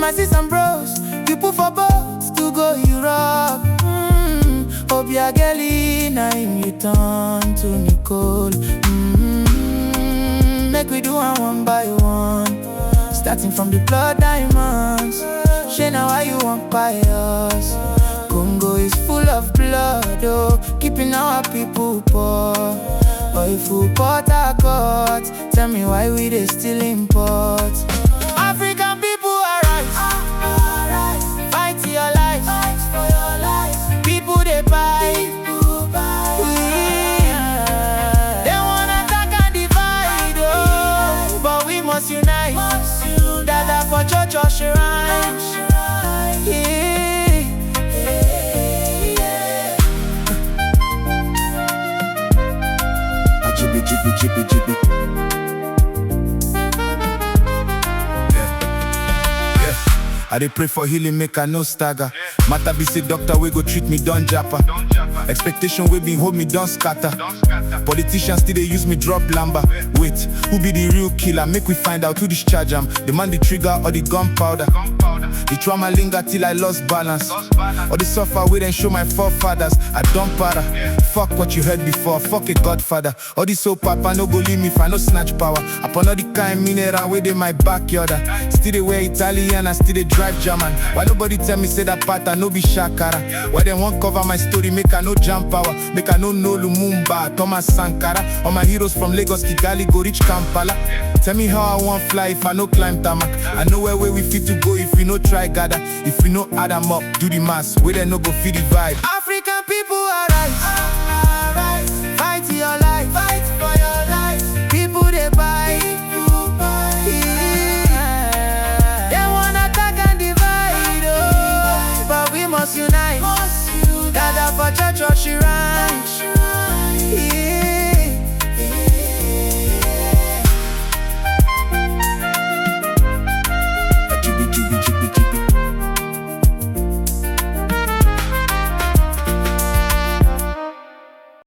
might see some bros, you put for boats to go Europe. Obia Gelly, now you turn to Nicole. Make we do one by one, starting from the blood diamonds. Shey now why you want buy us? Congo is full of blood, oh, keeping our people poor. But if we Port Harcourt, tell me why we dey still import. African people are right, fight for your life, people they buy. They wanna attack and divide, oh, but we must unite. Dada for church or shrine. Jippy. I dey pray for healing, make I no stagger. Matter be say doctor we go treat me, don't japper. Expectation we been hold me, don't scatter. Politicians still they use me, drop lamba. Wait, who be the real killer? Make we find out who discharge am. The man the trigger or the gunpowder. The trauma linger till I lost balance. Or the suffer we then show my forefathers. I don't para. Fuck what you heard before, fuck a godfather. All this soap papa no go leave me if I no snatch power. Upon all the kind mineral way in my backyard. Still they wear Italian and still they drive German. Why nobody tell me say that part I no be shakara? Why they won't cover my story, make I no jump power. Make I no Lumumba, Thomas Sankara. All my heroes from Lagos, Kigali, go reach Kampala. Tell me how I want fly if I no climb tarmac. I know where we fit to go if we no try gather. If we no add them up, do the mass, we then no go feed the vibe. African people are right.